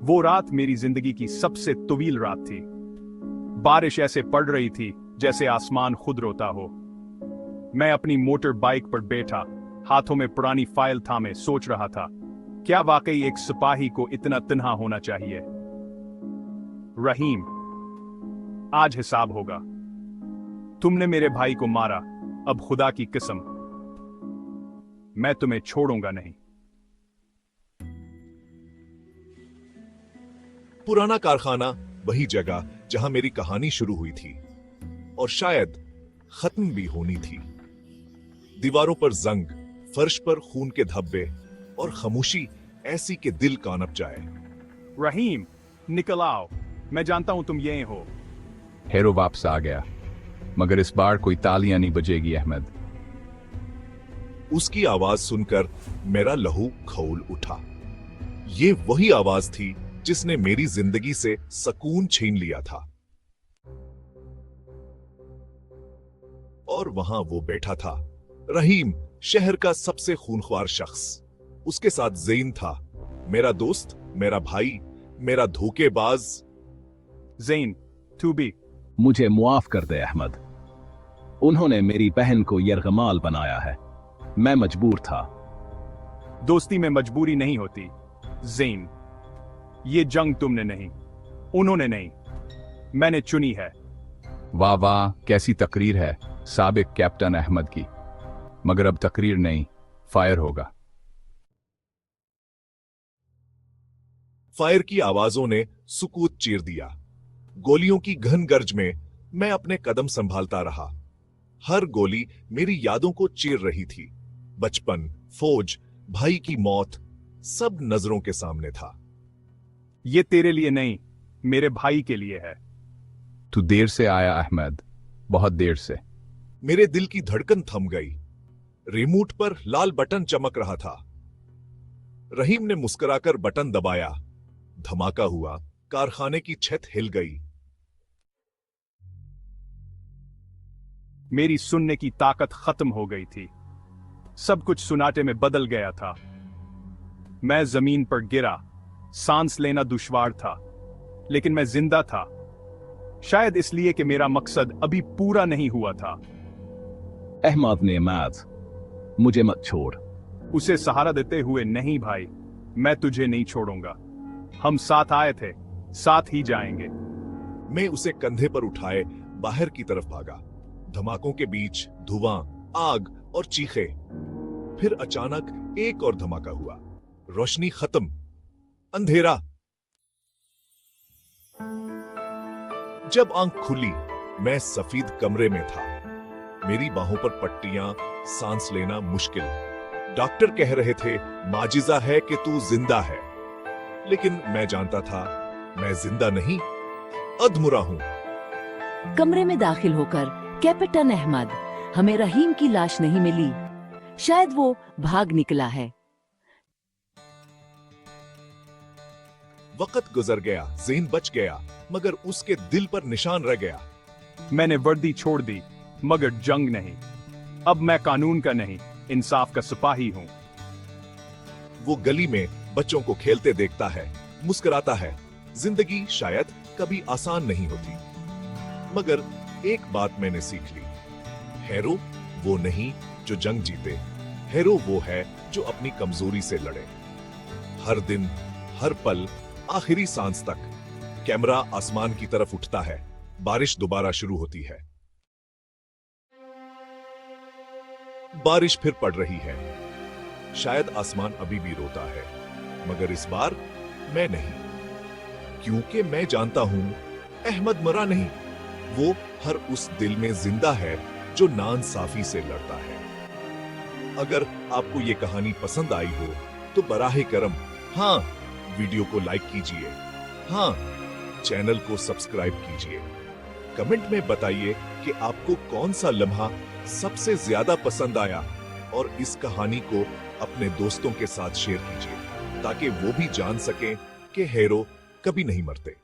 वो रात मेरी जिंदगी की सबसे तवील रात थी। बारिश ऐसे पड़ रही थी जैसे आसमान खुद रोता हो। मैं अपनी मोटर बाइक पर बैठा, हाथों में पुरानी फाइल थामे सोच रहा था, क्या वाकई एक सिपाही को इतना तन्हा होना चाहिए? रहीम, आज हिसाब होगा। तुमने मेरे भाई को मारा, अब खुदा की कसम, मैं तुम्हें छोड़ूंगा नहीं। पुराना कारखाना, वही जगह जहां मेरी कहानी शुरू हुई थी और शायद खत्म भी होनी थी। दीवारों पर जंग, फर्श पर खून के धब्बे और खामोशी ऐसी कि दिल कांप जाए। रहीम, निकल आओ, मैं जानता हूं तुम यहीं हो। हेरो वापस आ गया, मगर इस बार कोई तालियां नहीं बजेगी अहमद। उसकी आवाज सुनकर मेरा लहू खौल उठा। ये वही आवाज थी जिसने मेरी जिंदगी से सुकून छीन लिया था। और वहां वो बैठा था, रहीम, शहर का सबसे खूनख्वार शख्स। उसके साथ ज़ैन था, मेरा दोस्त, मेरा भाई, मेरा धोखेबाज। ज़ैन, तू भी। मुझे मुआफ कर दे अहमद, उन्होंने मेरी बहन को यरगमाल बनाया है, मैं मजबूर था। दोस्ती में मजबूरी नहीं होती ज़ैन। ये जंग तुमने नहीं, उन्होंने नहीं, मैंने चुनी है। वाह वाह, कैसी तकरीर है साबिक कैप्टन अहमद की। मगर अब तकरीर नहीं, फायर होगा। फायर की आवाजों ने सुकूत चीर दिया। गोलियों की घन गर्ज में मैं अपने कदम संभालता रहा। हर गोली मेरी यादों को चीर रही थी। बचपन, फौज, भाई की मौत, सब नजरों के सामने था। ये तेरे लिए नहीं, मेरे भाई के लिए है। तू देर से आया अहमद, बहुत देर से। मेरे दिल की धड़कन थम गई। रिमोट पर लाल बटन चमक रहा था। रहीम ने मुस्कुराकर बटन दबाया। धमाका हुआ, कारखाने की छत हिल गई। मेरी सुनने की ताकत खत्म हो गई थी। सब कुछ सुनाटे में बदल गया था। मैं जमीन पर गिरा, सांस लेना दुश्वार था, लेकिन मैं जिंदा था। शायद इसलिए कि मेरा मकसद अभी पूरा नहीं हुआ था। अहमद ने मैथ, मुझे मत छोड़। उसे सहारा देते हुए, नहीं भाई, मैं तुझे नहीं छोड़ूंगा। हम साथ आए थे, साथ ही जाएंगे। मैं उसे कंधे पर उठाए बाहर की तरफ भागा। धमाकों के बीच धुआं, आग और चीखे। फिर अचानक एक और धमाका हुआ। रोशनी खत्म, अंधेरा। जब आंख खुली, मैं सफेद कमरे में था। मेरी बाहों पर पट्टियां, सांस लेना मुश्किल। डॉक्टर कह रहे थे, माजिजा है कि तू जिंदा है। लेकिन मैं जानता था, मैं जिंदा नहीं, अधमुरा हूं। कमरे में दाखिल होकर कैप्टन अहमद, हमें रहीम की लाश नहीं मिली। शायद वो भाग निकला है। वक्त गुजर गया, ज़ैन बच गया, मगर उसके दिल पर निशान रह गया। मैंने वर्दी छोड़ दी, मगर जंग नहीं। अब मैं कानून का नहीं, इंसाफ का सिपाही हूं। वो गली में बच्चों को खेलते देखता है, मुस्कुराता है। जिंदगी शायद कभी आसान नहीं होती, मगर एक बात मैंने सीख ली। हेरो वो नहीं जो जंग जीते, हेरो वो है जो अपनी कमजोरी से लड़े। हर दिन, हर पल, आखिरी सांस तक। कैमरा आसमान की तरफ उठता है। बारिश दोबारा शुरू होती है। बारिश फिर पड़ रही है। शायद आसमान अभी भी रोता है, मगर इस बार मैं नहीं, क्योंकि मैं जानता हूं अहमद मरा नहीं। वो हर उस दिल में जिंदा है जो नाइंसाफी से लड़ता है। अगर आपको ये कहानी पसंद आई हो तो बराहे करम हाँ, वीडियो को लाइक कीजिए, हाँ, चैनल को सब्सक्राइब कीजिए। कमेंट में बताइए कि आपको कौन सा लम्हा सबसे ज्यादा पसंद आया और इस कहानी को अपने दोस्तों के साथ शेयर कीजिए ताकि वो भी जान सकें कि हेरो कभी नहीं मरते।